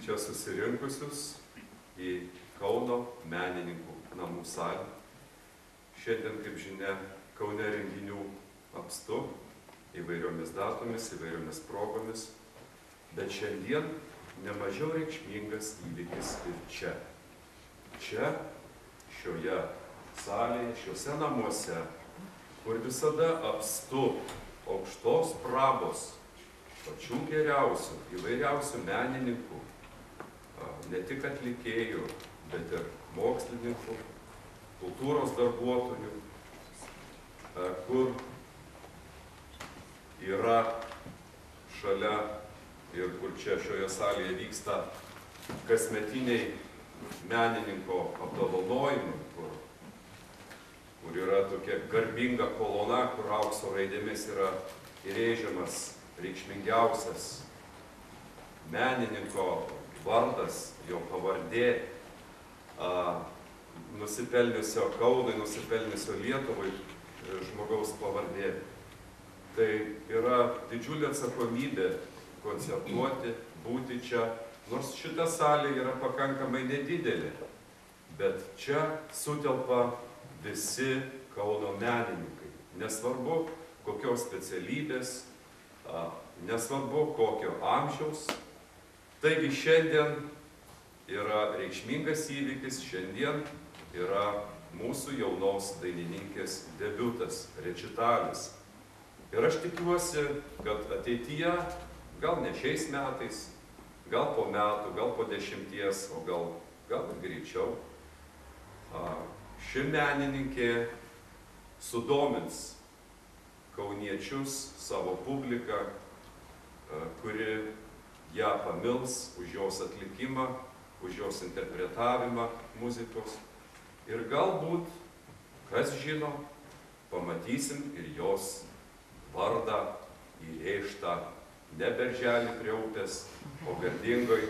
čia susirinkusius į Kauno menininkų namų salę. Šiandien, kaip žinia, Kaune renginių apstu įvairiomis datomis, įvairiomis progomis, bet šiandien nemažiau reikšmingas įvykis ir čia. Čia, šioje salėje, šiuose namuose, kur visada apstu aukštos prabos, pačių geriausių, įvairiausių menininkų, ne tik atlikėjų, bet ir mokslininkų, kultūros darbuotojų, kur yra šalia ir kur čia šioje salėje vyksta kasmetiniai menininko apdovanojimai, kur yra tokia garbinga kolona, kur aukso raidėmis yra įrėžiamas reikšmingiausias menininko vardas, jo pavardė, nusipelniusio Kaunui, nusipelniusio Lietuvai žmogaus pavardė. Tai yra didžiulė atsakomybė koncertuoti, būti čia, nors šita salė yra pakankamai nedidelė, bet čia sutelpa visi Kauno menininkai. Nesvarbu, kokios specialybės, nesvarbu, kokio amžiaus. Taigi šiandien yra reikšmingas įvykis, šiandien yra mūsų jaunos dainininkės debiutas, rečitalis. Ir aš tikiuosi, kad ateityje, gal ne šiais metais, gal po metų, gal po 10, o gal ir greičiau, ši menininkė sudomins kauniečius, savo publiką, kuri ją pamils už jos atlikimą, už jos interpretavimą muzikos. Ir galbūt, kas žino, pamatysim ir jos vardą įrėžtą ne Berželį prie upės, o garbingoj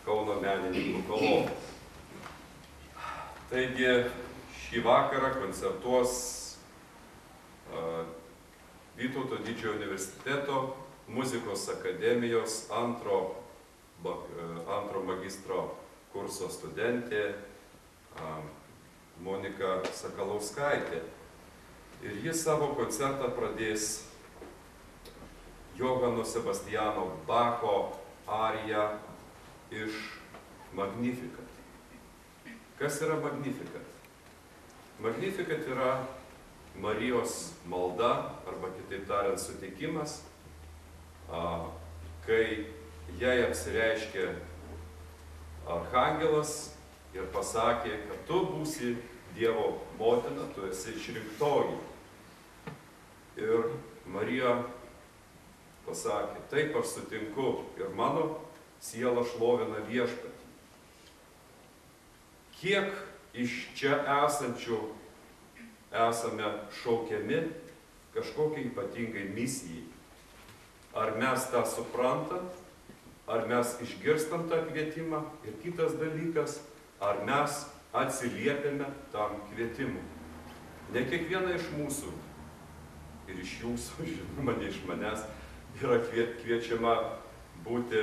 Kauno menininkų kolonoj. Taigi šį vakarą koncertuos Vytauto Didžiojo universiteto muzikos akademijos antro magistro kurso studentė Monika Sakalauskaitė. Ir ji savo koncertą pradės Johano Sebastiano Bacho ariją iš Magnificat. Kas yra Magnificat? Magnificat yra Marijos malda, arba kitaip tariant sutikimas, kai jai apsireiškė archangelas ir pasakė, kad tu būsi Dievo motina, tu esi išrinktoji. Ir Marija pasakė, taip aš sutinku ir mano siela šlovina Viešpatį. Kiek iš čia esančių esame šaukiami kažkokiai ypatingai misijai? Ar mes tą suprantam, ar mes išgirstam tą kvietimą? Ir kitas dalykas, ar mes atsiliepiame tam kvietimui? Ne kiekviena iš mūsų, ir iš jūsų, žinoma, ne iš manęs, yra kviečiama būti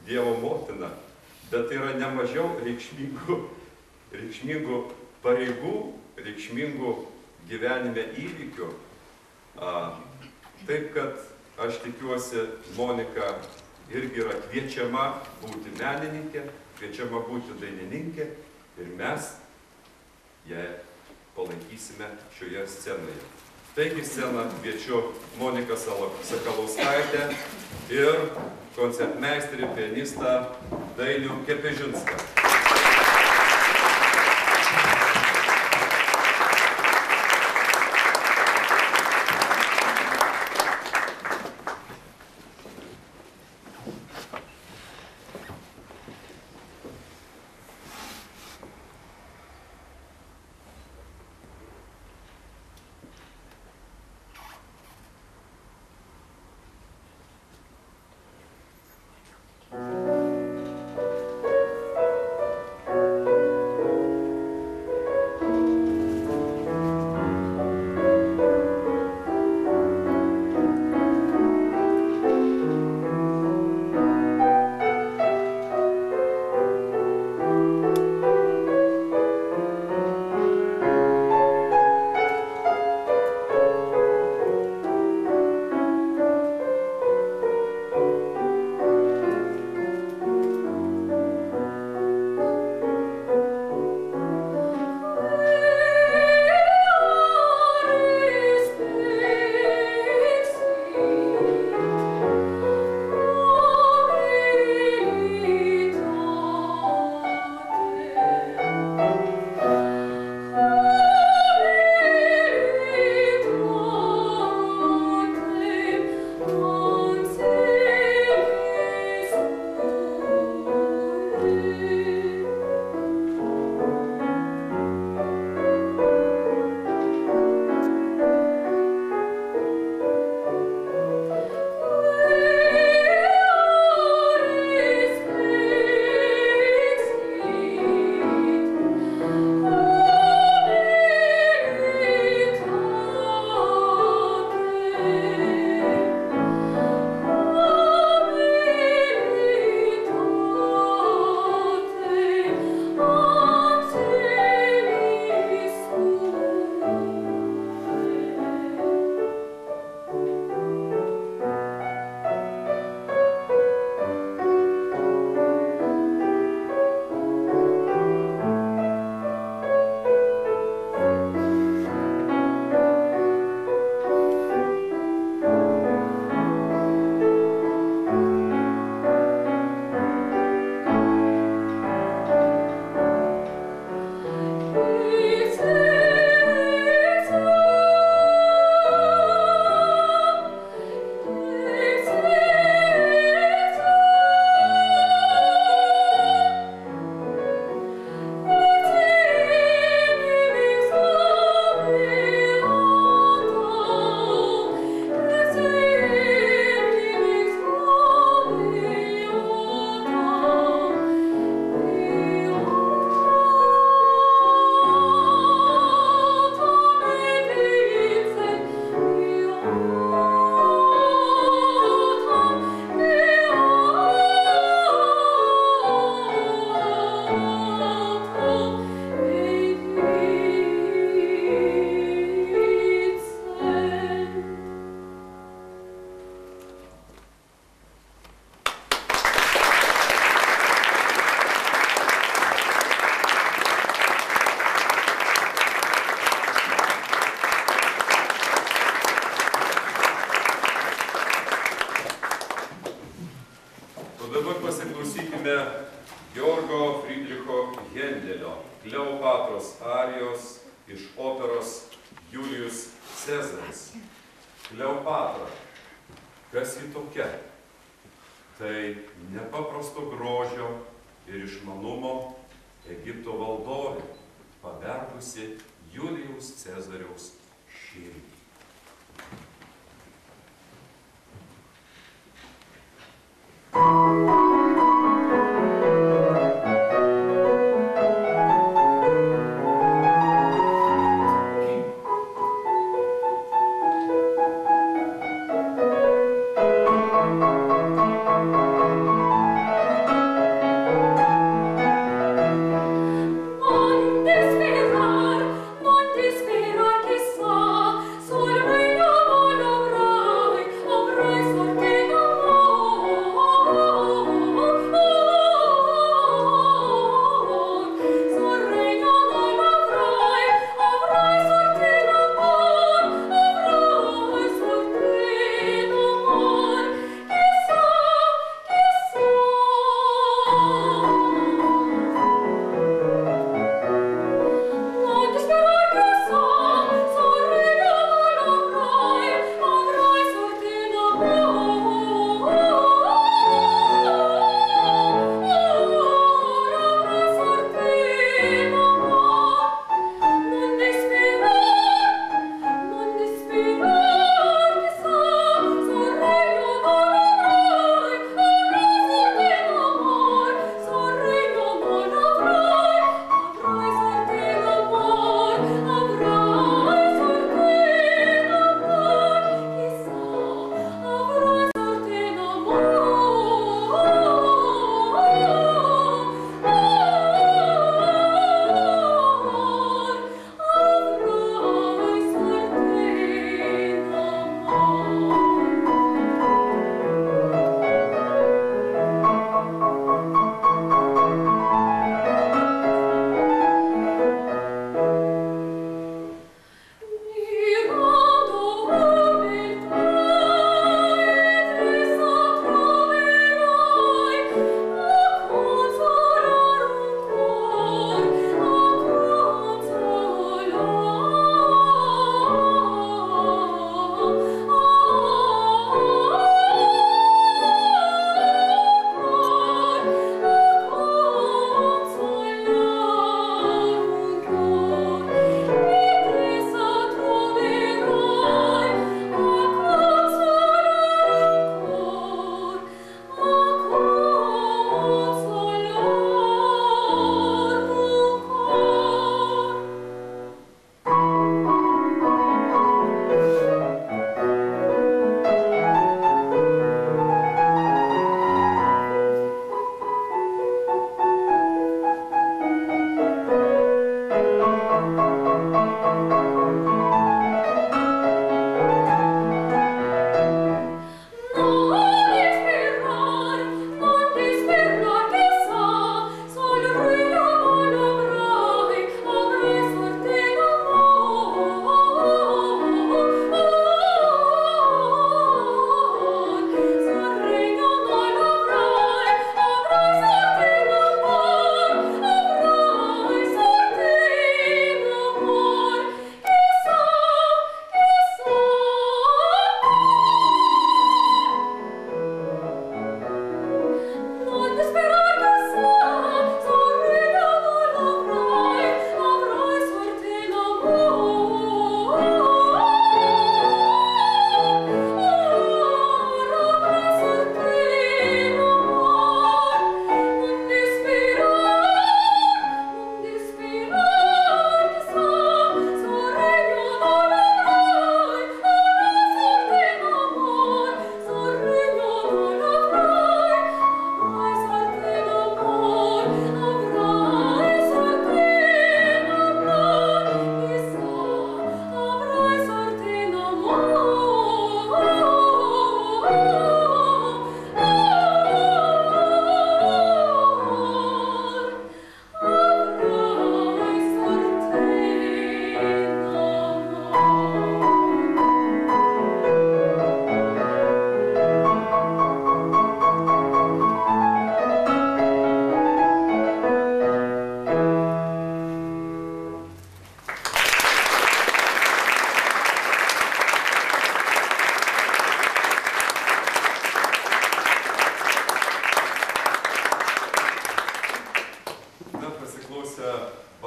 Dievo motina, bet tai yra nemažiau reikšmingų pareigų, reikšmingų gyvenime įvykių. Taip, kad aš tikiuosi, Monika irgi yra kviečiama būti menininkė, kviečiama būti dainininkė ir mes ją palaikysime šioje scenoje. Taigi sceną kviečiu Moniką Sakalauskaitę ir koncertmeisterį, pianistą Dainių Kepežinską. pasiklausykime Georgo Friedricho Hendelio Kleopatros arijos iš operos Julijus Cezaris. Kleopatra, kas ji tokia? Tai nepaprasto grožio ir išmanumo Egipto valdovė, pavergusi Julijaus Cezariaus širdį. Non desperar, chissà,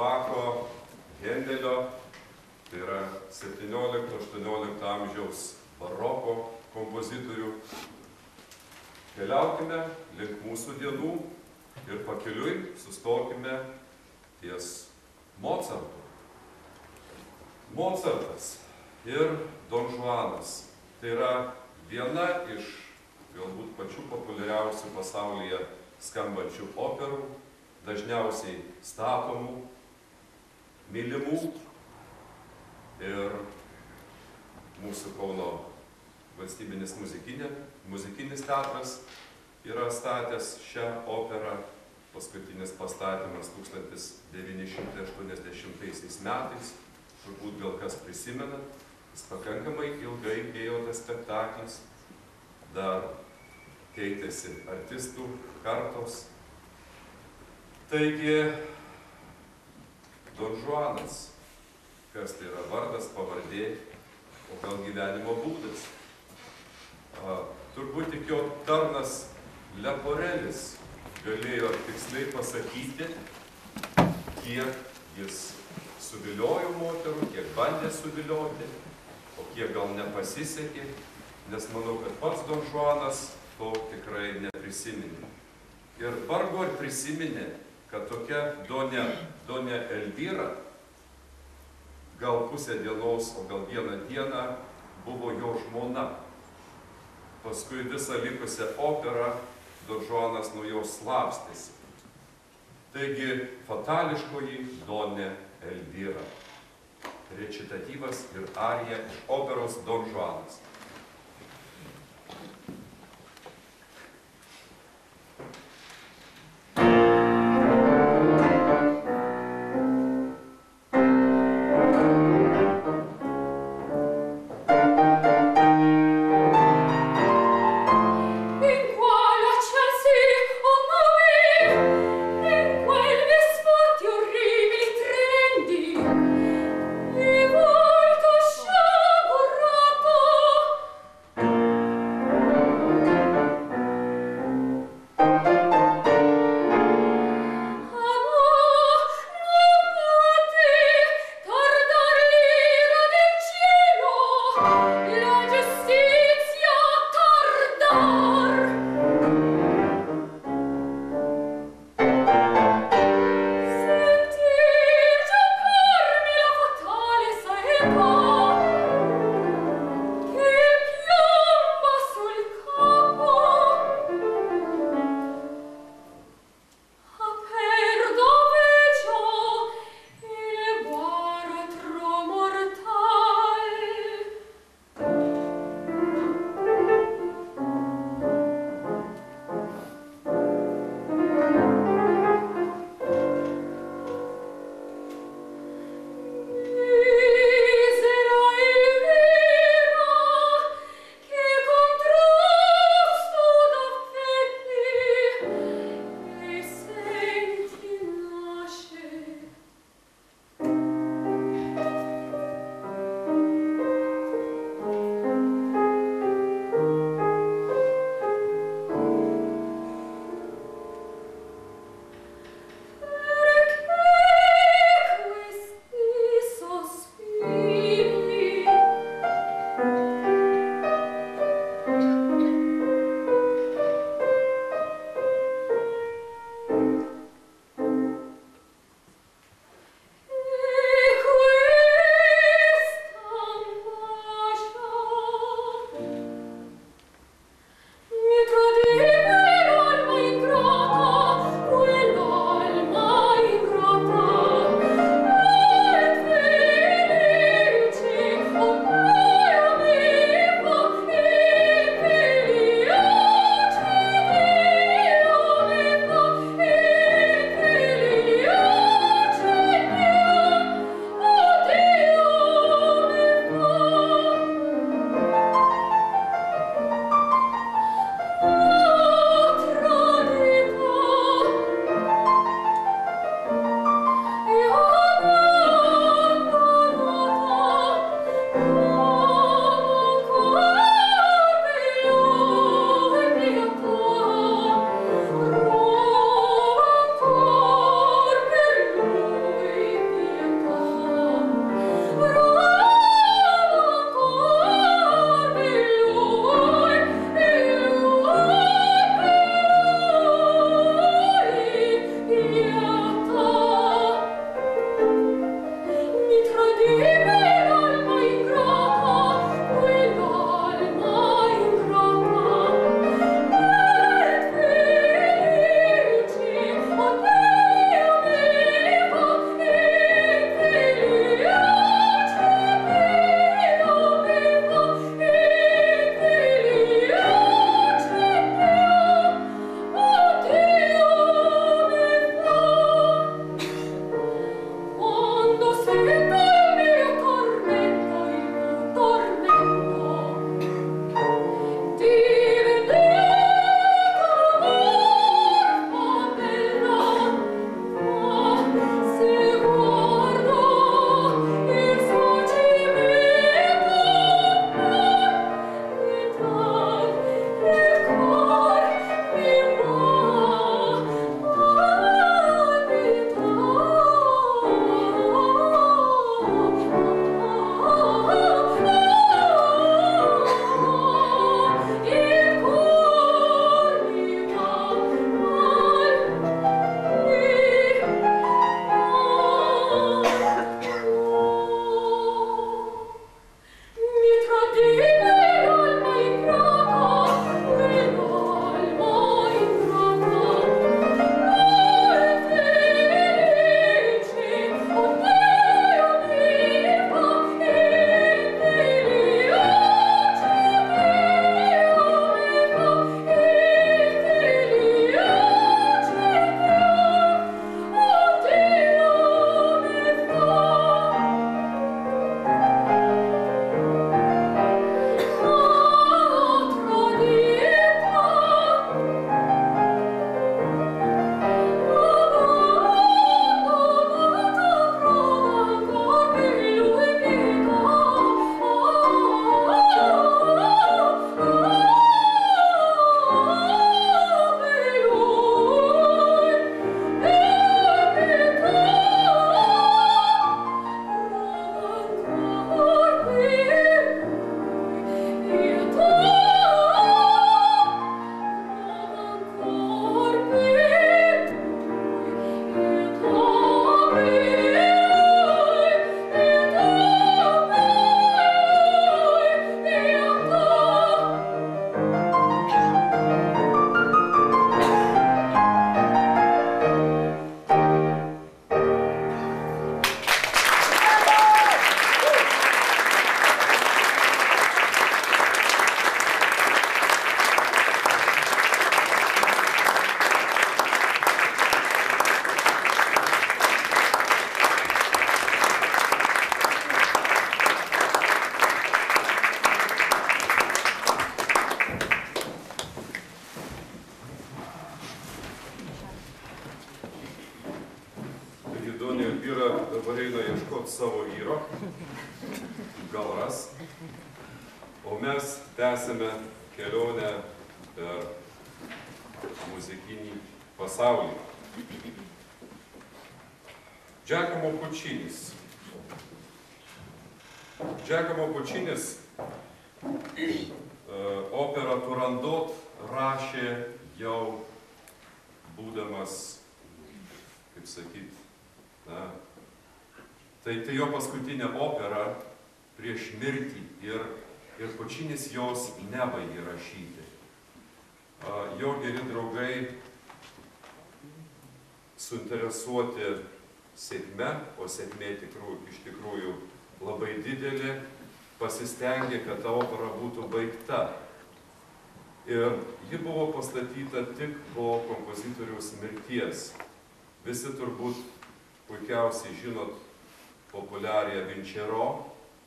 Bacho, Hendelio, tai yra 17-18 amžiaus baroko kompozitorių. Keliaukime link mūsų dienų ir pakeliui sustokime ties Mocartu. Mocartas ir Don Juanas tai yra viena iš galbūt pačių populiariausių pasaulyje skambančių operų, dažniausiai statomų, mylimų. Ir mūsų Kauno valstybinis muzikinis teatras yra statęs šią operą. Paskutinis pastatymas 1980 metais. Turbūt gal kas prisimena, jis pakankamai ilgai ėjo tas spektaklis. Dar keitėsi artistų kartos. Taigi, Don Juanas, kas tai yra vardas, pavardė, o gal gyvenimo būdas. Turbūt tik jo tarnas Leporelis galėjo tiksliai pasakyti, kiek jis suviliojo moterų, kiek bandė suvilioti, o kiek gal nepasisekė, nes manau, kad pats Don Juanas to tikrai neprisiminė. Ir vargu ar prisiminė, kad tokia Donė Elvyra gal pusę dienos, o gal vieną dieną buvo jo žmona. Paskui visą likusią operą Don Juanas nuo jos slapstėsi. Taigi, fatališkoji Donė Elvyra. Recitatyvas ir arija iš operos Don Juanas. Volto sciagurato dabar eina ieškoti savo vyro, gal ras, o mes tęsime kelionę per muzikinį pasaulį. Giacomo Puccinis. Giacomo Puccinis operą Turandot rašė jau būdamas, kaip sakyt, tai jo paskutinė opera prieš mirtį ir Puccinis jos nebaigė rašyti. Jo geri draugai suinteresuoti sėkme, o sėkmė iš tikrųjų labai didelė, pasistengė, kad ta opera būtų baigta. Ir ji buvo pastatyta tik po kompozitoriaus mirties. Visi turbūt puikiausiai žinot populiarią Vinčero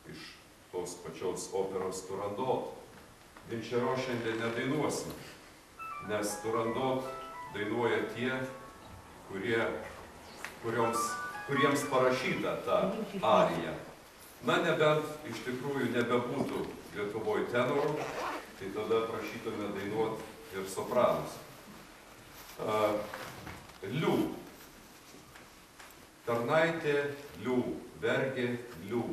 iš tos pačios operos Turandot. Vinčero šiandien nedainuosim, nes Turandot dainuoja tie, kuriems parašyta ta arija. Na, nebent iš tikrųjų nebebūtų Lietuvoje tenorų, tai tada prašytume dainuoti ir sopranus. Liu. Tarnaitė Liu, vergė Liu,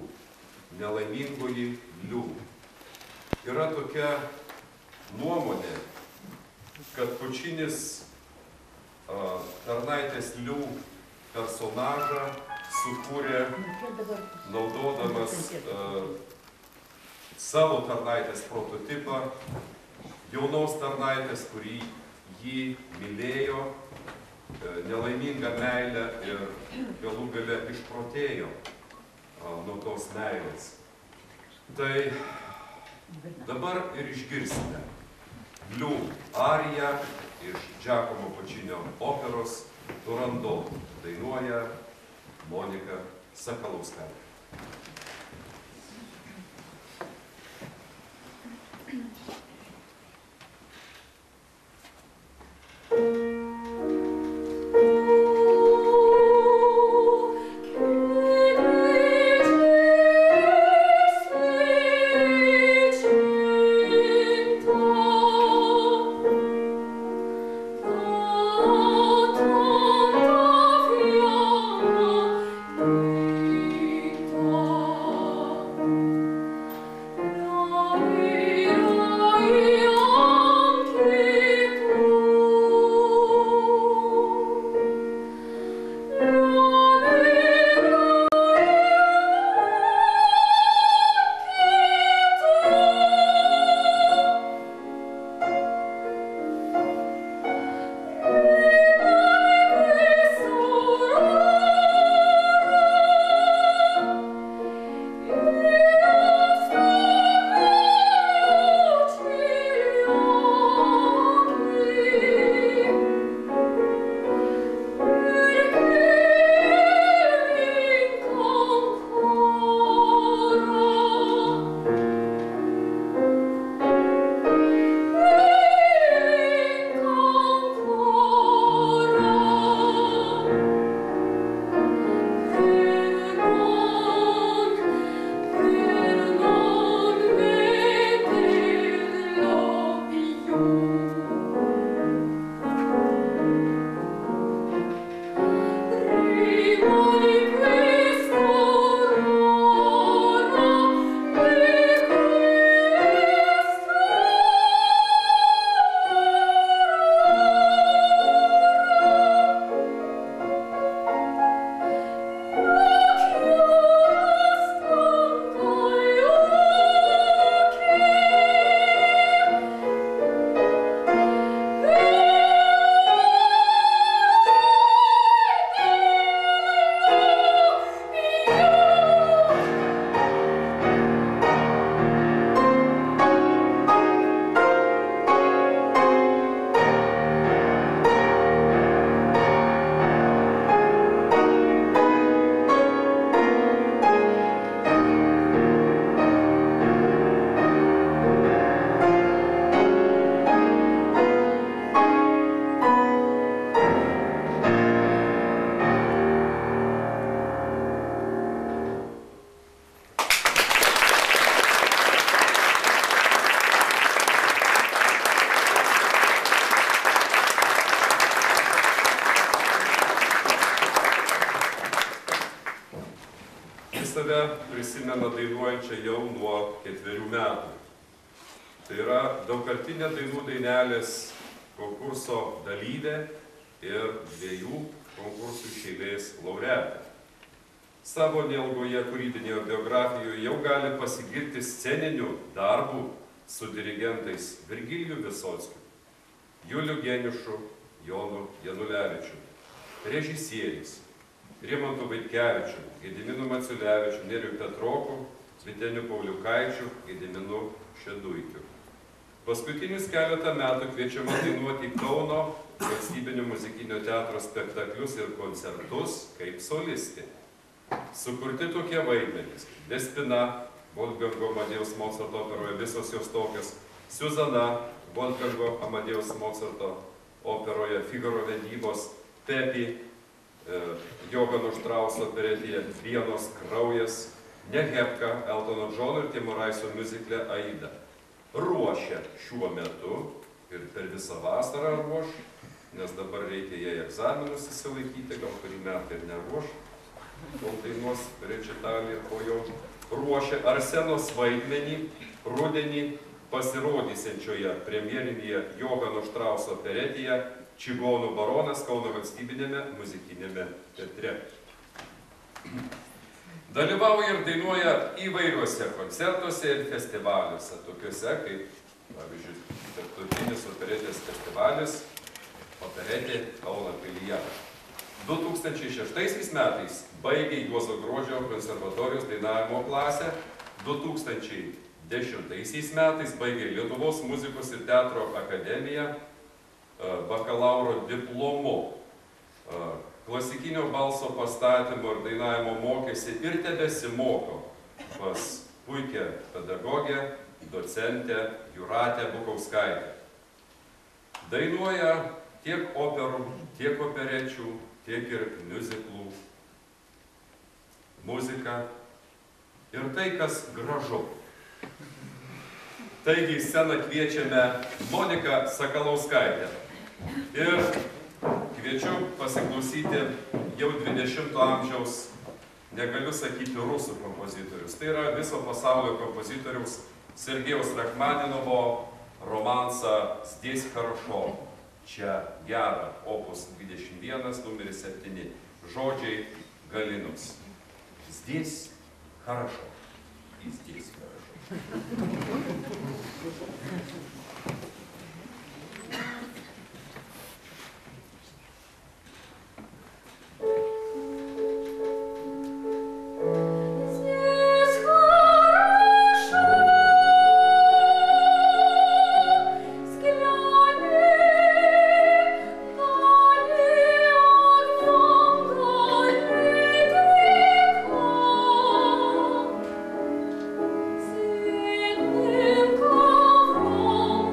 nelaimingoji Liu. Yra tokia nuomonė, kad Puccinis tarnaitės Liu personažą sukūrė naudodamas savo tarnaitės prototipą, jaunos tarnaitės, kurį jį mylėjo, nelaimingą meilę ir galų gale išprotėjo nuo tos meilės. Tai dabar ir išgirsime Liu ariją iš Giacomo Puccinio operos Turandot. Dainuoja Monika Sakalauskaitė. Oh save prisimena dainuojančią jau nuo 4 metų. Tai yra daugkartinė dainų dainelės konkurso dalyvė ir 2 konkursų iš eilės laureatė. Savo neilgoje kūrybinėje biografijoje jau gali pasigirti sceniniu darbu su dirigentais Virgilijų Visockiu, Juliu Geniušu, Jonu Janulevičiu, režisieriais Rimantu Vaitkevičiu, Gediminu Maciulevičiu, Neriu Petroku, Vyteniu Pauliukaičiu, Gediminu Šeduikiu. Paskutinius keletą metų kviečiama dainuoti Kauno Valstybinio muzikinio teatro spektaklius ir koncertus kaip solistė. Sukurti tokie vaidmenys: Despina, Wolfgango Amadėjaus Mozarto operoje Visos jos tokios, Siuzana, Wolfgango Amadėjaus Mozarto operoje Figaro vedybos, Pepi, Johano Štrauso operetėje Vienos kraujas, Nehepka, Eltono Džono ir Timoraiso miuzikle Aida. Ruošia šiuo metu ir per visą vasarą ruoš, nes dabar reikia jai egzaminus įsilaikyti, gal kurį metą ir neruoš, kol dainuos rečitalį ir po jo. Ruošia Arsenos vaidmenį rudenį pasirodysiančioje premjerinėje Johano Štrauso operetėje Čigonų baronas Kauno Valstybinėme muzikinėme teatre. Dalyvauja ir dainuoja įvairiuose koncertuose ir festivaliuose, tokiuose kaip, pavyzdžiui, tarptautinis operetės festivalis Operetė Kauno pilyje. 2006 metais baigė Juozo Gruodžio konservatorijos dainavimo klasę, 2010 metais baigė Lietuvos muzikos ir teatro akademiją bakalauro diplomu. Klasikinio balso pastatymo ir dainavimo mokėsi ir tebesimoko pas puikią pedagogę, docentę Jūratę Bukauskaitę. Dainuoja tiek operų, tiek operečių, tiek ir miuziklų muziką ir tai, kas gražu. Taigi į sceną kviečiame Moniką Sakalauskaitę ir kviečiu pasiklausyti jau 20 amžiaus, negaliu sakyti rusų kompozitorius. Tai yra viso pasaulio kompozitoriaus Sergejaus Rachmaninovo romansą Zdесь хорошо. Čia gera, opus 21, numeris 7, žodžiai Galinos. Здесь хорошо. И здесь хорошо. Oh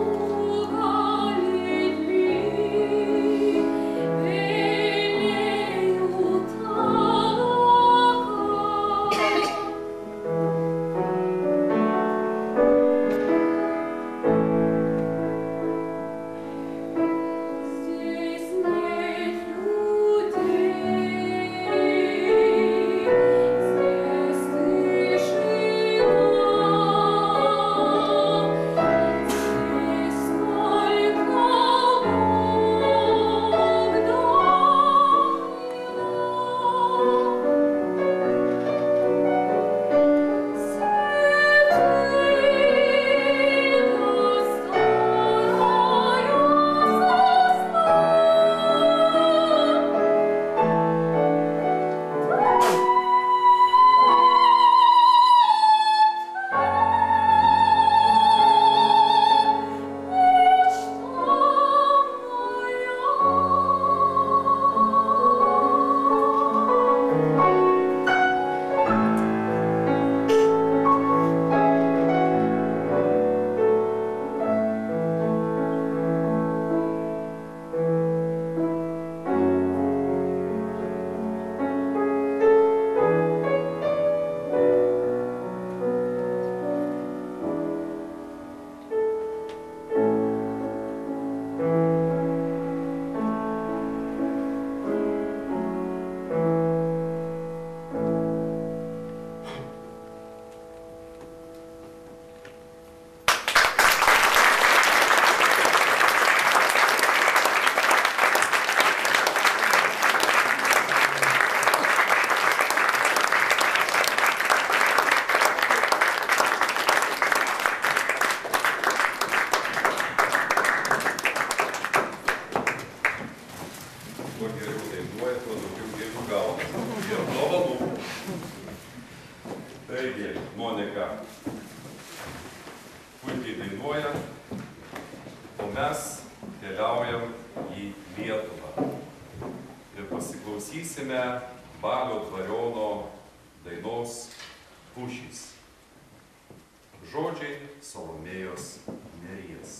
groja, tuo daugiau gėlių gauna. Ir dovanų. Taigi, Monika puikiai dainuoja, o mes keliaujam į Lietuvą. Ir pasiklausysime Balio dvariono dainos Pušys. Žodžiai Salomėjos Nėries.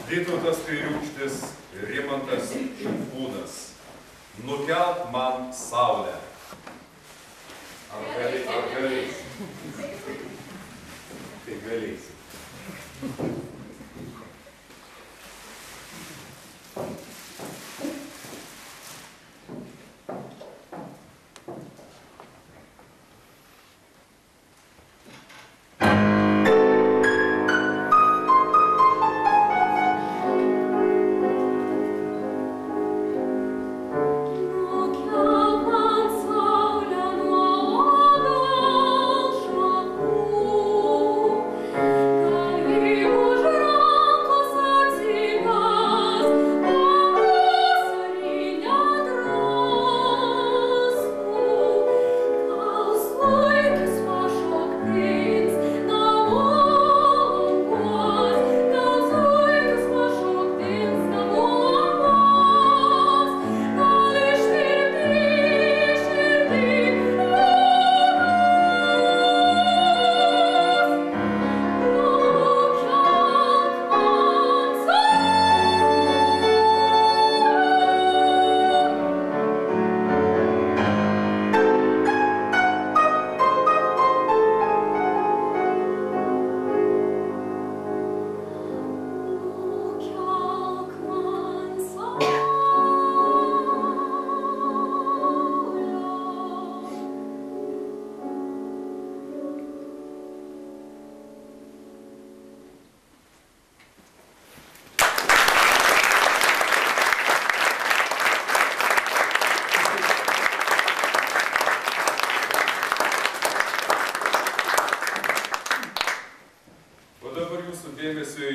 Vytautas Kairiūkštis ir Rimantas Šimkūnas. Nukelk man saulę. Ar galėsi? Tai galėsi.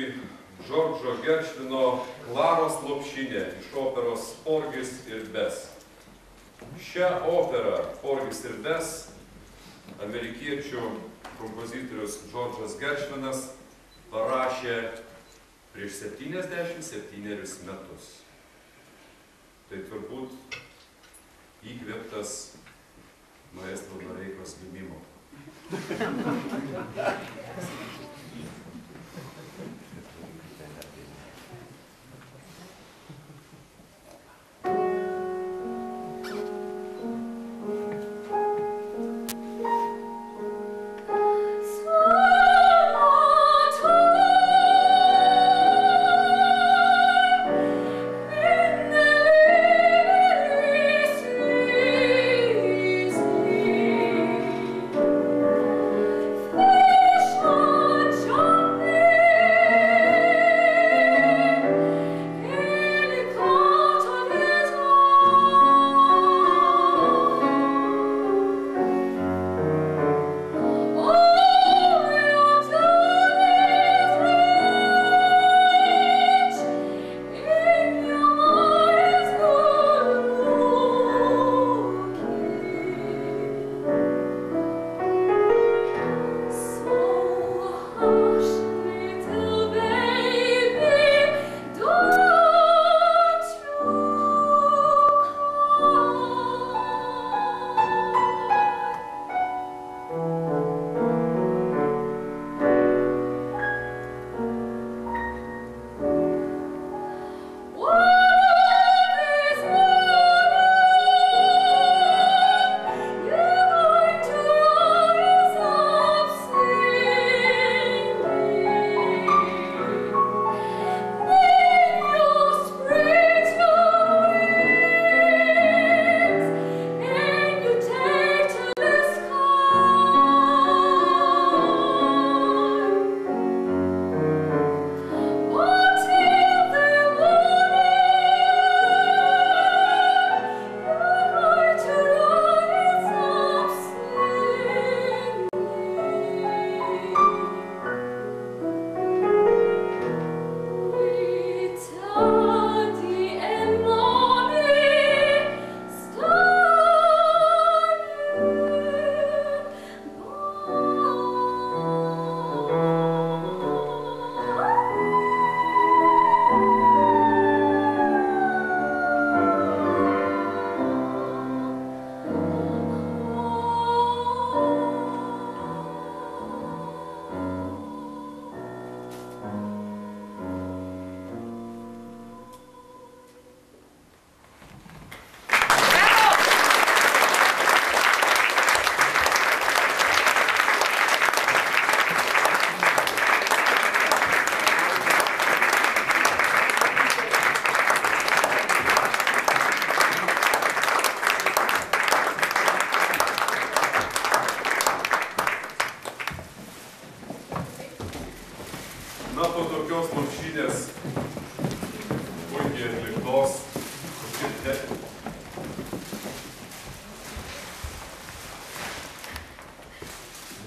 pavyzdžiui, Džordžo Geršvino Klaros lopšinė iš operos Porgis ir Bes. Šią operą Porgis ir Bes amerikiečių kompozitorius Džordžas Geršvinas parašė prieš 77 metus. Tai turbūt įkvėptas maestro Noreikos gimimo.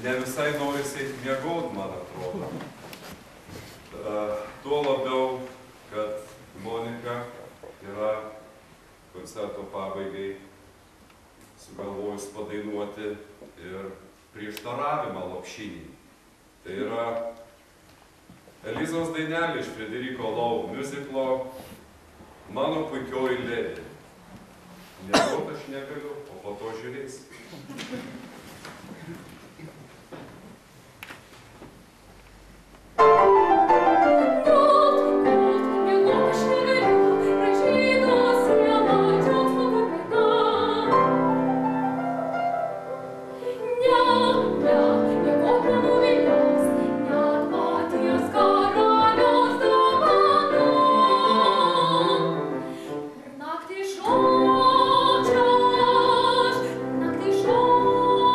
Ne visai norisi miegot, man atrodo. Tuo labiau, kad Monika yra koncerto pabaigai sugalvojus padainuoti ir prieštaravimą lopšinį. Tai yra Elizos dainelė iš Frederiko Lau miuziklo Mano puikioji ledė. Miegot aš negaliu, o po to žiūrėsi. Naktį šočia, naktį šočia.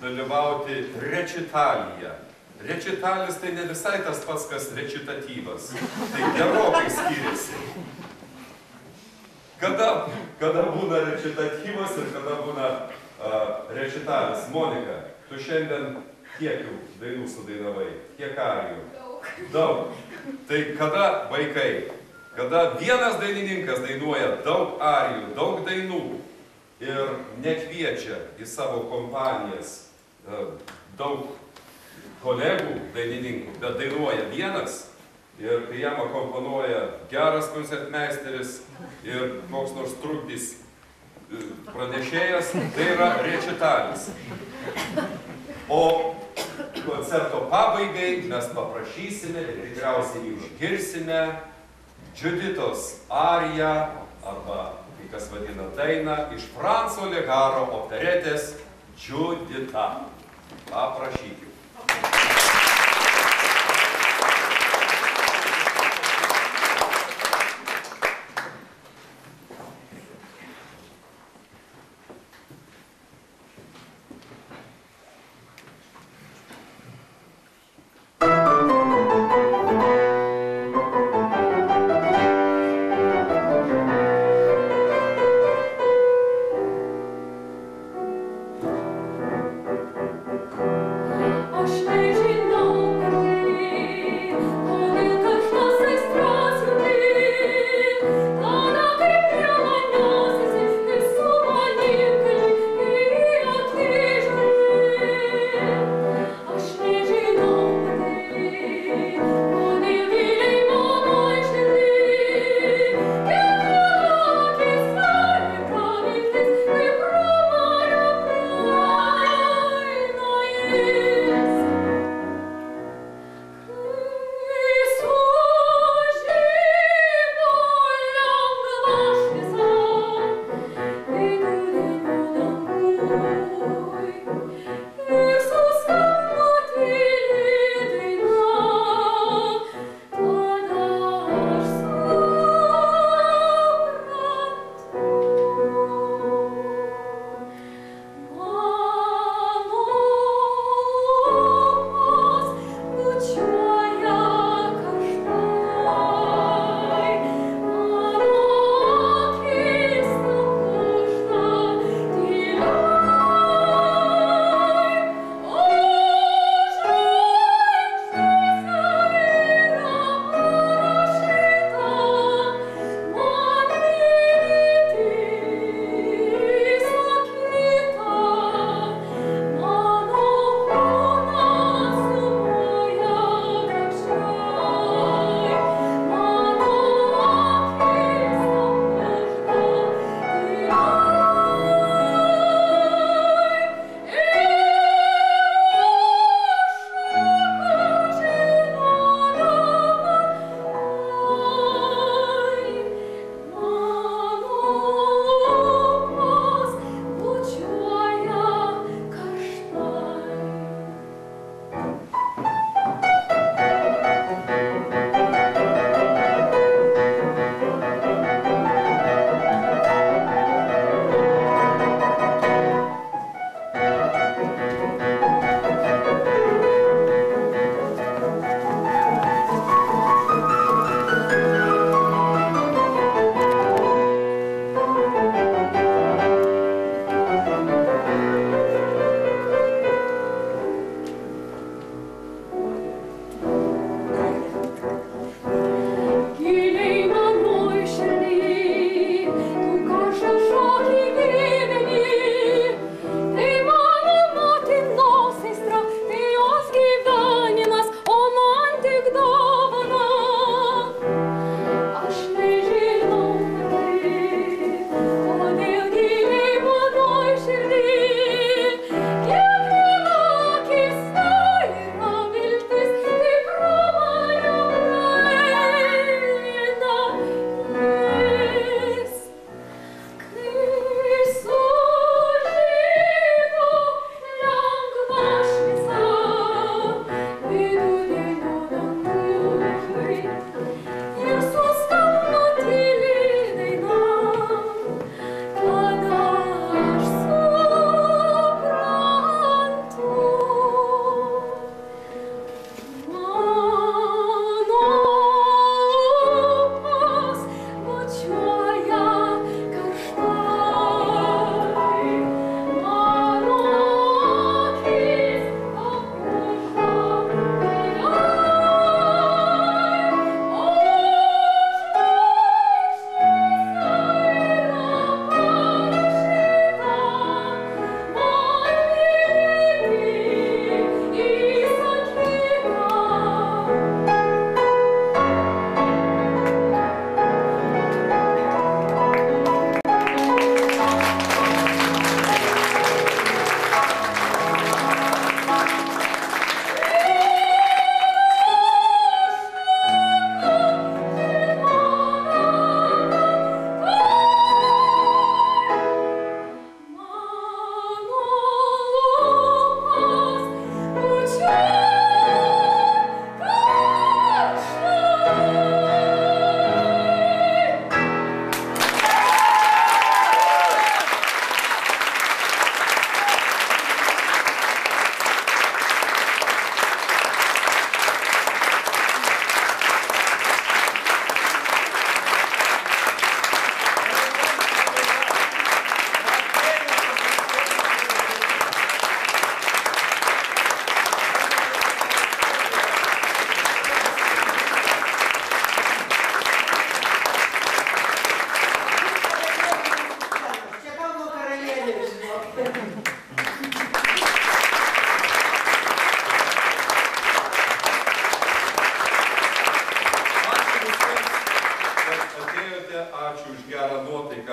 dalyvauti rečitalyje. Rečitalis tai ne visai tas pats, kas rečitatyvas. Tai gerokai skiriasi. Kada būna rečitatyvas ir kada būna rečitalis? Monika, tu šiandien kiek jau dainų sudainavai? Kiek arijų? Daug. Tai kada vaikai, kada vienas dainininkas dainuoja daug arijų, daug dainų ir nekviečia į savo kompanijas daug kolegų dainininkų, bet dainuoja vienas ir kai jam akomponuoja geras koncertmeisteris ir koks nors trukdys pranešėjas, tai yra rečitalis. O koncerto pabaigai mes paprašysime ir tikriausiai išgirsime Džiuditos ariją arba, kai kas vadina dainą, iš Franco Legaro operetės Džiudita. Paprašykim.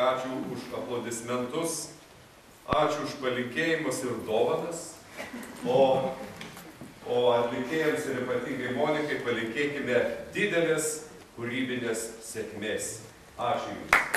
Monika, ačiū už aplodismentus, ačiū už palinkėjimus ir dovanas, o atlikėjams ir ypatingai Monikai palinkėkime didelės kūrybinės sėkmės. Ačiū Jums.